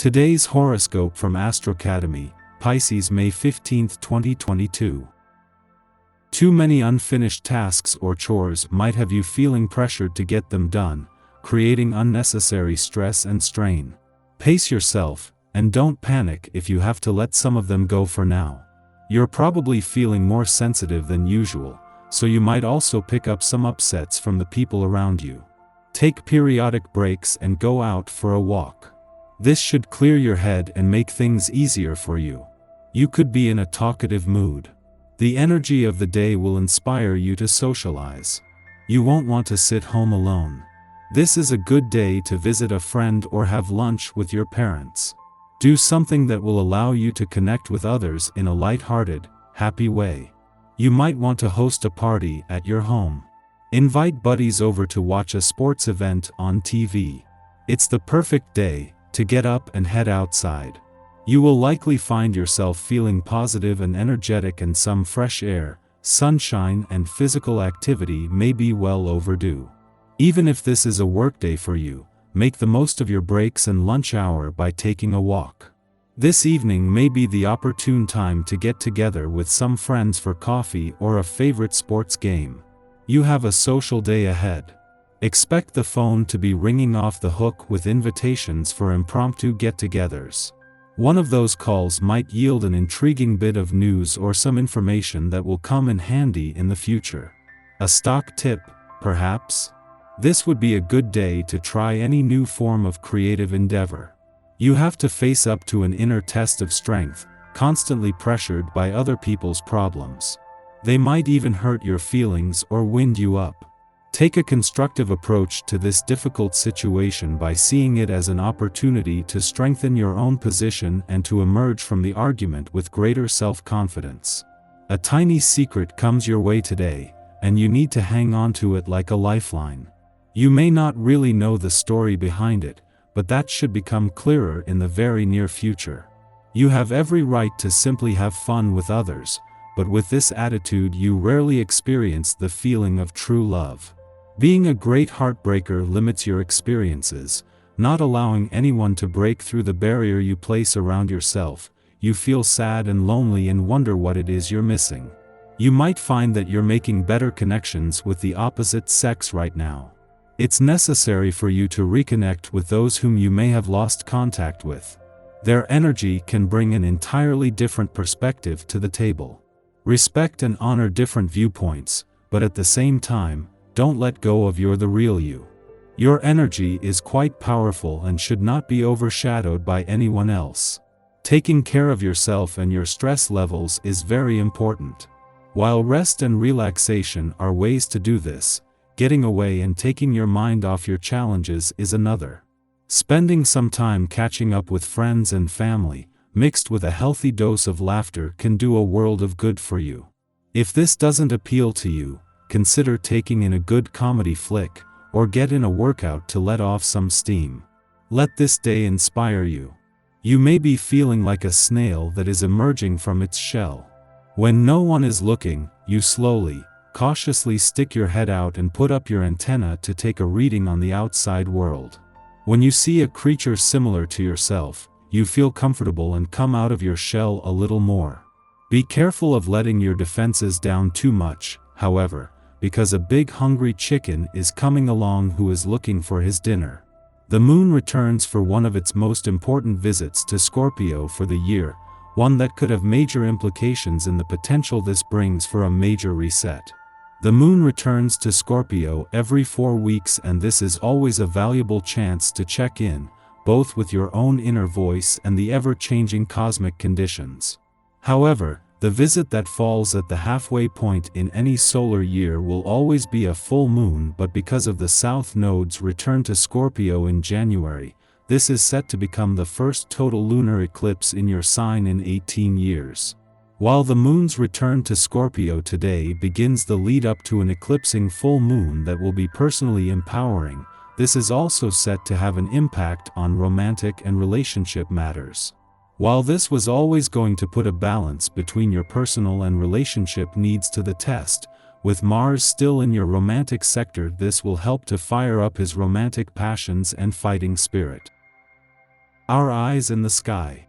Today's horoscope from Astrocademy, Pisces May 15, 2022. Too many unfinished tasks or chores might have you feeling pressured to get them done, creating unnecessary stress and strain. Pace yourself, and don't panic if you have to let some of them go for now. You're probably feeling more sensitive than usual, so you might also pick up some upsets from the people around you. Take periodic breaks and go out for a walk. This should clear your head and make things easier for you. You could be in a talkative mood. The energy of the day will inspire you to socialize. You won't want to sit home alone. This is a good day to visit a friend or have lunch with your parents. Do something that will allow you to connect with others in a light-hearted, happy way. You might want to host a party at your home. Invite buddies over to watch a sports event on TV. It's the perfect day to get up and head outside. You will likely find yourself feeling positive and energetic, and some fresh air, sunshine and physical activity may be well overdue. Even if this is a workday for you, make the most of your breaks and lunch hour by taking a walk. This evening may be the opportune time to get together with some friends for coffee or a favorite sports game. You have a social day ahead. Expect the phone to be ringing off the hook with invitations for impromptu get-togethers. One of those calls might yield an intriguing bit of news or some information that will come in handy in the future. A stock tip, perhaps? This would be a good day to try any new form of creative endeavor. You have to face up to an inner test of strength, constantly pressured by other people's problems. They might even hurt your feelings or wind you up. Take a constructive approach to this difficult situation by seeing it as an opportunity to strengthen your own position and to emerge from the argument with greater self-confidence. A tiny secret comes your way today, and you need to hang on to it like a lifeline. You may not really know the story behind it, but that should become clearer in the very near future. You have every right to simply have fun with others, but with this attitude you rarely experience the feeling of true love. Being a great heartbreaker limits your experiences, not allowing anyone to break through the barrier you place around yourself. You feel sad and lonely and wonder what it is you're missing. You might find that you're making better connections with the opposite sex right now. It's necessary for you to reconnect with those whom you may have lost contact with. Their energy can bring an entirely different perspective to the table. Respect and honor different viewpoints, but at the same time, don't let go of the real you. Your energy is quite powerful and should not be overshadowed by anyone else. Taking care of yourself and your stress levels is very important. While rest and relaxation are ways to do this, getting away and taking your mind off your challenges is another. Spending some time catching up with friends and family, mixed with a healthy dose of laughter, can do a world of good for you. If this doesn't appeal to you, consider taking in a good comedy flick, or get in a workout to let off some steam. Let this day inspire you. You may be feeling like a snail that is emerging from its shell. When no one is looking, you slowly, cautiously stick your head out and put up your antenna to take a reading on the outside world. When you see a creature similar to yourself, you feel comfortable and come out of your shell a little more. Be careful of letting your defenses down too much, however, because a big hungry chicken is coming along who is looking for his dinner. The moon returns for one of its most important visits to Scorpio for the year, one that could have major implications in the potential this brings for a major reset. The moon returns to Scorpio every 4 weeks, and this is always a valuable chance to check in, both with your own inner voice and the ever-changing cosmic conditions. However, the visit that falls at the halfway point in any solar year will always be a full moon, but because of the South Node's return to Scorpio in January, this is set to become the first total lunar eclipse in your sign in 18 years. While the moon's return to Scorpio today begins the lead up to an eclipsing full moon that will be personally empowering, this is also set to have an impact on romantic and relationship matters. While this was always going to put a balance between your personal and relationship needs to the test, with Mars still in your romantic sector, this will help to fire up his romantic passions and fighting spirit. Our eyes in the sky.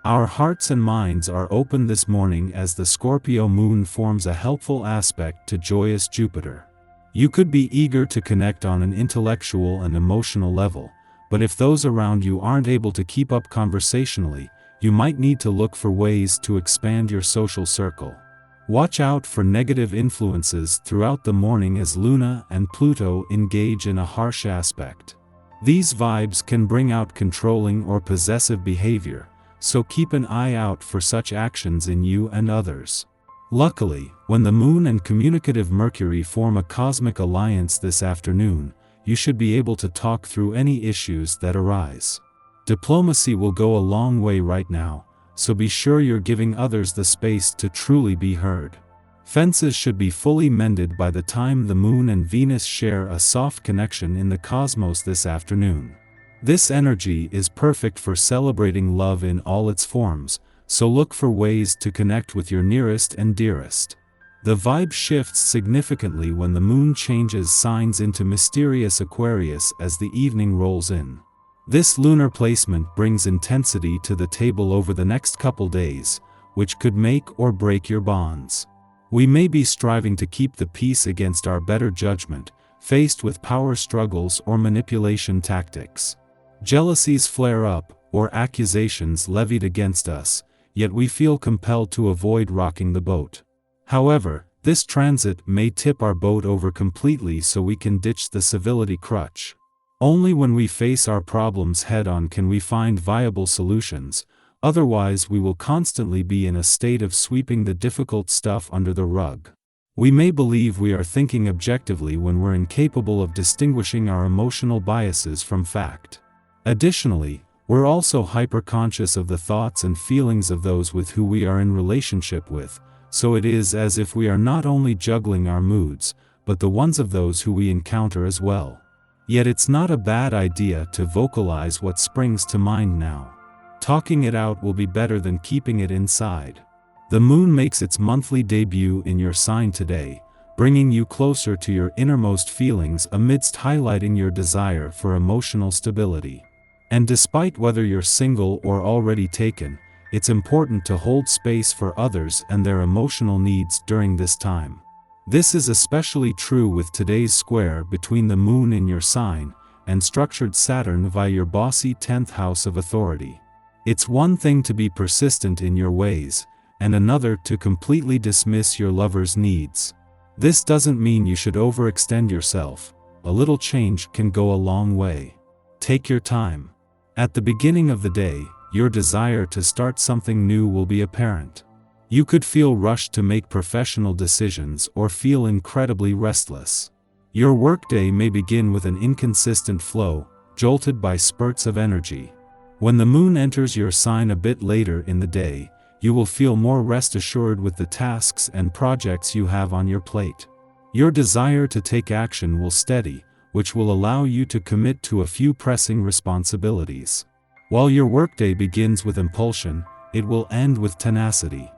Our hearts and minds are open this morning as the Scorpio moon forms a helpful aspect to joyous Jupiter. You could be eager to connect on an intellectual and emotional level, but if those around you aren't able to keep up conversationally, you might need to look for ways to expand your social circle. Watch out for negative influences throughout the morning as Luna and Pluto engage in a harsh aspect. These vibes can bring out controlling or possessive behavior, so keep an eye out for such actions in you and others. Luckily, when the Moon and communicative Mercury form a cosmic alliance this afternoon, you should be able to talk through any issues that arise. Diplomacy will go a long way right now, so be sure you're giving others the space to truly be heard. Fences should be fully mended by the time the Moon and Venus share a soft connection in the cosmos this afternoon. This energy is perfect for celebrating love in all its forms, so look for ways to connect with your nearest and dearest. The vibe shifts significantly when the Moon changes signs into mysterious Aquarius as the evening rolls in. This lunar placement brings intensity to the table over the next couple days, which could make or break your bonds. We may be striving to keep the peace against our better judgment, faced with power struggles or manipulation tactics. Jealousies flare up, or accusations levied against us, yet we feel compelled to avoid rocking the boat. However, this transit may tip our boat over completely so we can ditch the civility crutch. Only when we face our problems head-on can we find viable solutions, otherwise we will constantly be in a state of sweeping the difficult stuff under the rug. We may believe we are thinking objectively when we're incapable of distinguishing our emotional biases from fact. Additionally, we're also hyper-conscious of the thoughts and feelings of those with who we are in relationship with, so it is as if we are not only juggling our moods, but the ones of those who we encounter as well. Yet it's not a bad idea to vocalize what springs to mind now. Talking it out will be better than keeping it inside. The Moon makes its monthly debut in your sign today, bringing you closer to your innermost feelings amidst highlighting your desire for emotional stability. And despite whether you're single or already taken, it's important to hold space for others and their emotional needs during this time. This is especially true with today's square between the Moon in your sign and structured Saturn via your bossy 10th house of authority. It's one thing to be persistent in your ways, and another to completely dismiss your lover's needs. This doesn't mean you should overextend yourself. A little change can go a long way. Take your time. At the beginning of the day, your desire to start something new will be apparent. You could feel rushed to make professional decisions or feel incredibly restless. Your workday may begin with an inconsistent flow, jolted by spurts of energy. When the Moon enters your sign a bit later in the day, you will feel more rest assured with the tasks and projects you have on your plate. Your desire to take action will steady, which will allow you to commit to a few pressing responsibilities. While your workday begins with impulsion, it will end with tenacity.